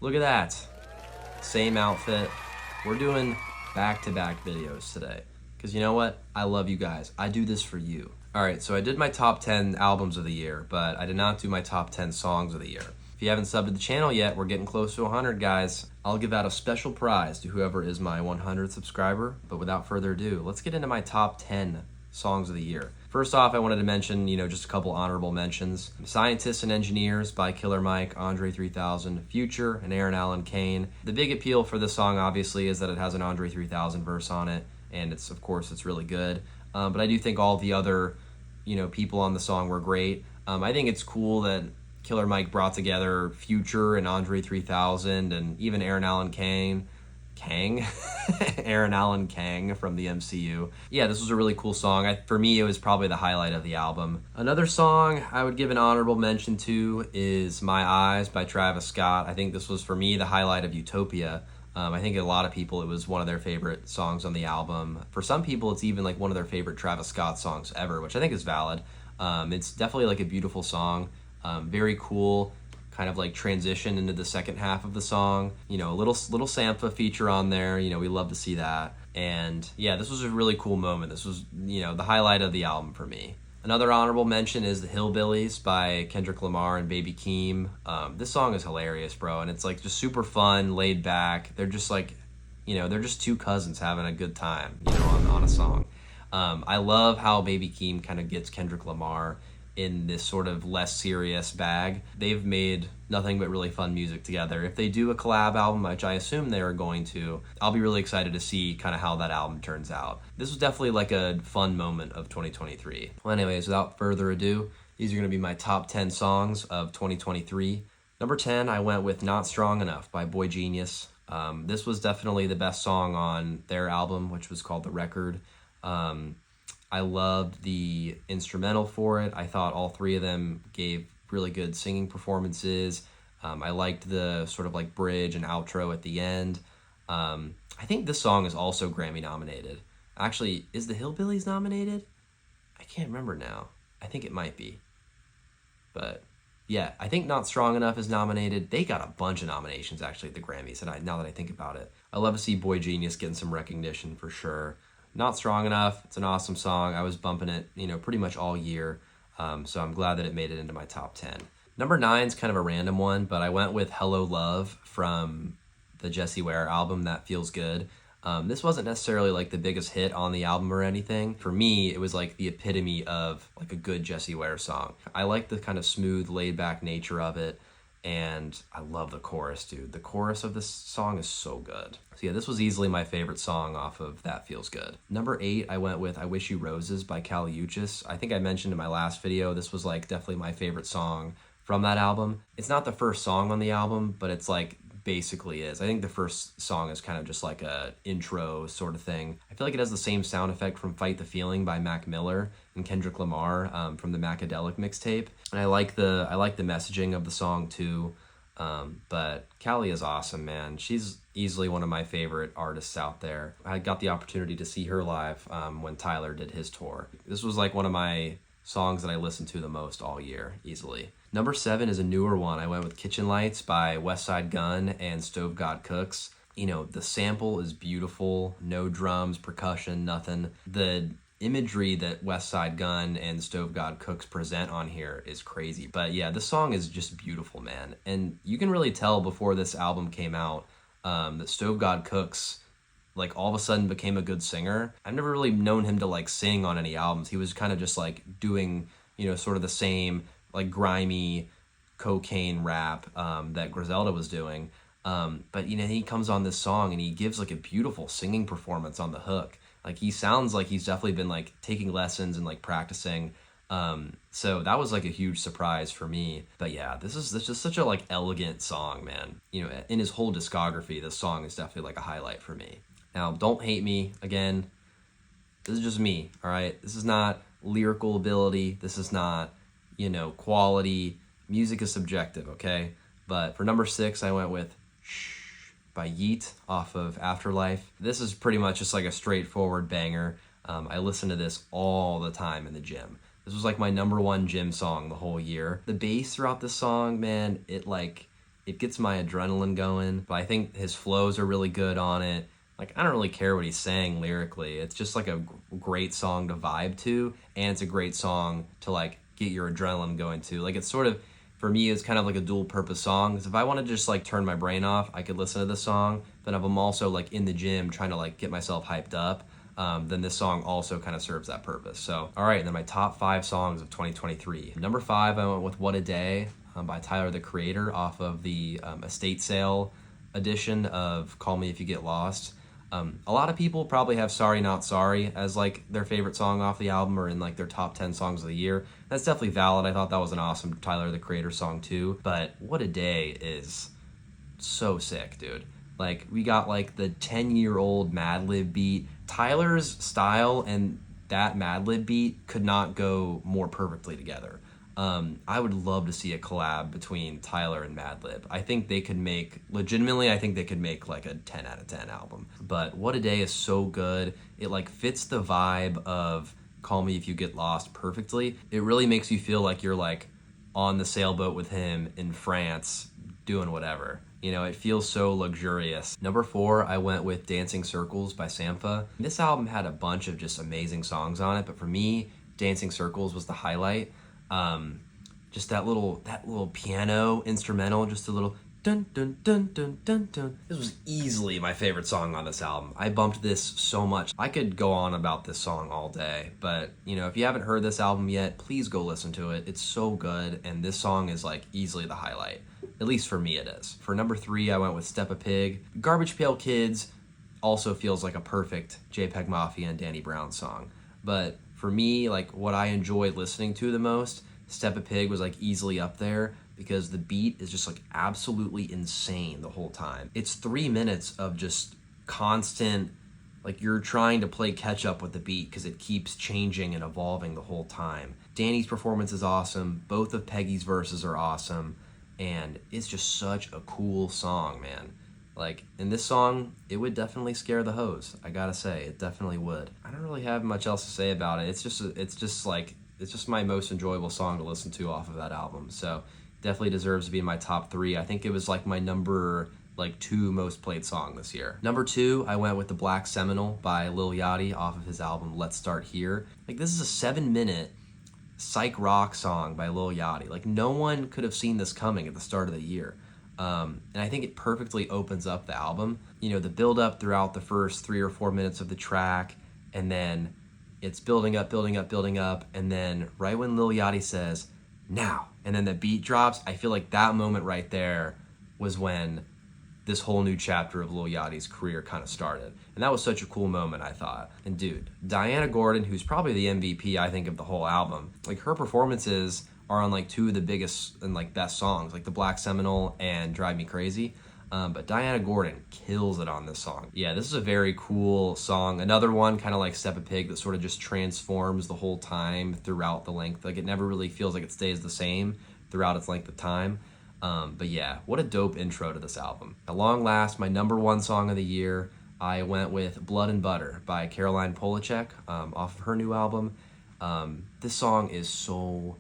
Look at that. Same outfit. We're doing back-to-back videos today. Because you know what? I love you guys. I do this for you. Alright, so I did my top 10 albums of the year, but I did not do my top 10 songs of the year. If you haven't subbed to the channel yet, we're getting close to 100, guys. I'll give out a special prize to whoever is my 100th subscriber. But without further ado, let's get into my top 10 songs of the year. First off, I wanted to mention, just a couple honorable mentions. Scientists and Engineers by Killer Mike, Andre 3000, Future, and Aaron Allen Kane. The big appeal for this song, obviously, is that it has an Andre 3000 verse on it, and it's really good. But I do think all the other, people on the song were great. I think it's cool that Killer Mike brought together Future and Andre 3000 and even Aaron Allen Kang, Aaron Allen Kang from the MCU. Yeah, this was a really cool song. For me, it was probably the highlight of the album. Another song I would give an honorable mention to is My Eyes by Travis Scott. I think this was, for me, the highlight of Utopia. I think a lot of people, it was one of their favorite songs on the album. For some people, it's even like one of their favorite Travis Scott songs ever, which I think is valid. It's definitely like a beautiful song. Very cool, kind of like transition into the second half of the song. A little Sampha feature on there. We love to see that. And yeah, this was a really cool moment. This was, the highlight of the album for me. Another honorable mention is The Hillbillies by Kendrick Lamar and Baby Keem. This song is hilarious, bro, and it's like just super fun, laid back. They're just like, they're just two cousins having a good time, on a song. I love how Baby Keem kind of gets Kendrick Lamar in this sort of less serious bag. They've made nothing but really fun music together. If they do a collab album, which I assume they are going to, I'll be really excited to see kind of how that album turns out. This was definitely like a fun moment of 2023. Well, anyways, without further ado, these are gonna be my top 10 songs of 2023. Number 10, I went with Not Strong Enough by Boy Genius. This was definitely the best song on their album, which was called The Record. I loved the instrumental for it. I thought all three of them gave really good singing performances. I liked the sort of like bridge and outro at the end. I think this song is also Grammy nominated. Actually, is The Hillbillies nominated? I can't remember now. I think it might be. But yeah, I think Not Strong Enough is nominated. They got a bunch of nominations actually at the Grammys, and now that I think about it. I love to see Boy Genius getting some recognition for sure. Not Strong Enough, it's an awesome song. I was bumping it, pretty much all year. So I'm glad that it made it into my top 10. Number 9 is kind of a random one, but I went with Hello Love from the Jessie Ware album, That Feels Good. This wasn't necessarily like the biggest hit on the album or anything. For me, it was like the epitome of like a good Jessie Ware song. I like the kind of smooth, laid back nature of it. And I love the chorus, dude. The chorus of this song is so good. So yeah, this was easily my favorite song off of That Feels Good. Number 8, I went with I Wish You Roses by Kali Uchis. I think I mentioned in my last video, this was like definitely my favorite song from that album. It's not the first song on the album, but it's like basically is. I think the first song is kind of just like a intro sort of thing. I feel like it has the same sound effect from Fight the Feeling by Mac Miller and Kendrick Lamar from the Macadelic mixtape. And I like the messaging of the song too. But Callie is awesome, man. She's easily one of my favorite artists out there. I got the opportunity to see her live when Tyler did his tour. This was like one of my songs that I listened to the most all year, easily. Number 7 is a newer one. I went with Kitchen Lights by Westside Gunn and Stove God Cooks. The sample is beautiful. No drums, percussion, nothing. The imagery that Westside Gunn and Stove God Cooks present on here is crazy. But yeah, the song is just beautiful, man. And you can really tell before this album came out that Stove God Cooks like all of a sudden became a good singer. I've never really known him to like sing on any albums. He was kind of just like doing, sort of the same like grimy cocaine rap that Griselda was doing. But he comes on this song and he gives like a beautiful singing performance on the hook. Like he sounds like he's definitely been like taking lessons and like practicing. So that was like a huge surprise for me. But yeah, this is just such a like elegant song, man. In his whole discography, this song is definitely like a highlight for me. Now, don't hate me. Again, this is just me, all right? This is not lyrical ability. This is not, quality. Music is subjective, okay? But for number 6, I went with Shh by Yeat off of Afterlife. This is pretty much just like a straightforward banger. I listen to this all the time in the gym. This was like my number 1 gym song the whole year. The bass throughout this song, man, It gets my adrenaline going, but I think his flows are really good on it. Like, I don't really care what he's saying lyrically. It's just like a great song to vibe to, and it's a great song to like get your adrenaline going to. Like, it's sort of, for me, it's kind of like a dual purpose song. Because if I want to just like turn my brain off, I could listen to this song. But if I'm also like in the gym trying to like get myself hyped up, then this song also kind of serves that purpose. So, all right, and then my top 5 songs of 2023. Number 5, I went with What a Day by Tyler, the Creator, off of the estate sale edition of Call Me If You Get Lost. A lot of people probably have Sorry Not Sorry as like their favorite song off the album or in like their top 10 songs of the year. That's definitely valid. I thought that was an awesome Tyler, the Creator song too. But What a Day is so sick, dude. Like, we got like the 10-year-old Madlib beat. Tyler's style and that Madlib beat could not go more perfectly together. I would love to see a collab between Tyler and Madlib. I think they could make, legitimately, I think they could make like a 10 out of 10 album. But What a Day is so good. It like fits the vibe of Call Me If You Get Lost perfectly. It really makes you feel like you're like on the sailboat with him in France doing whatever. You know, it feels so luxurious. Number 4, I went with Dancing Circles by Sampha. This album had a bunch of just amazing songs on it, but for me, Dancing Circles was the highlight. Just that little piano instrumental, just a little dun dun dun dun dun dun. This was easily my favorite song on this album. I bumped this so much. I could go on about this song all day, but you know, if you haven't heard this album yet, please go listen to it. It's so good, and this song is like easily the highlight. At least for me it is. For number 3, I went with Step a Pig. Garbage Pail Kids also feels like a perfect JPEG Mafia and Danny Brown song. But for me, like what I enjoyed listening to the most, Step a Pig was like easily up there because the beat is just like absolutely insane the whole time. It's 3 minutes of just constant, like you're trying to play catch up with the beat because it keeps changing and evolving the whole time. Danny's performance is awesome. Both of Peggy's verses are awesome. And it's just such a cool song, man. Like, in this song, it would definitely scare the hoes. I gotta say, it definitely would. I don't really have much else to say about it. It's just my most enjoyable song to listen to off of that album. So, definitely deserves to be in my top 3. I think it was like my number 2 most played song this year. Number 2, I went with The Black Seminole by Lil Yachty off of his album Let's Start Here. Like, this is a 7-minute psych rock song by Lil Yachty. Like, no one could have seen this coming at the start of the year. And I think it perfectly opens up the album. You know, the build up throughout the first 3 or 4 minutes of the track, and then it's building up, and then right when Lil Yachty says, now, and then the beat drops, I feel like that moment right there was when this whole new chapter of Lil Yachty's career kind of started. And that was such a cool moment, I thought. And dude, Diana Gordon, who's probably the MVP, I think, of the whole album, like her performances are on like 2 of the biggest and like best songs, like The Black Seminole and Drive Me Crazy. But Diana Gordon kills it on this song. Yeah, this is a very cool song. Another one, kind of like Step a Pig, that sort of just transforms the whole time throughout the length. Like, it never really feels like it stays the same throughout its length of time. But yeah, what a dope intro to this album. At long last, my number 1 song of the year, I went with Blood and Butter by Caroline Polachek off of her new album. This song is so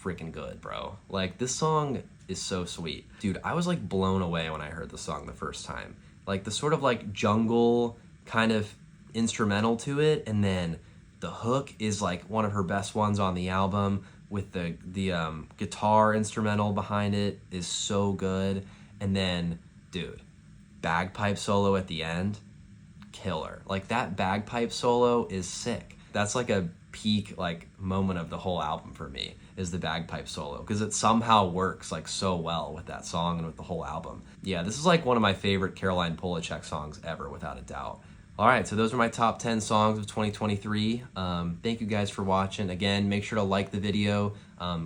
freaking good, bro. Like, this song is so sweet. Dude, I was like blown away when I heard the song the first time. Like, the sort of like jungle kind of instrumental to it, and then the hook is like one of her best ones on the album, with the guitar instrumental behind it is so good. And then, dude, bagpipe solo at the end, killer. Like, that bagpipe solo is sick. That's like a peak like moment of the whole album for me, is the bagpipe solo, because it somehow works like so well with that song and with the whole album. Yeah, this is like one of my favorite Caroline Polachek songs ever, without a doubt. All right, so those are my top 10 songs of 2023. Thank you guys for watching. Again, make sure to like the video,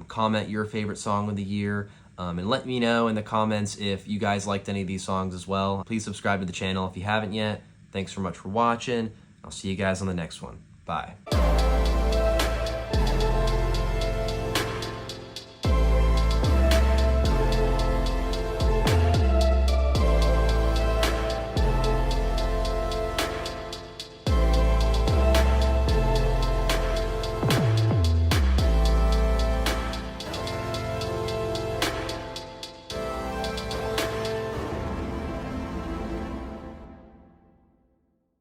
comment your favorite song of the year, and let me know in the comments if you guys liked any of these songs as well. Please subscribe to the channel if you haven't yet. Thanks so much for watching. I'll see you guys on the next one. Bye.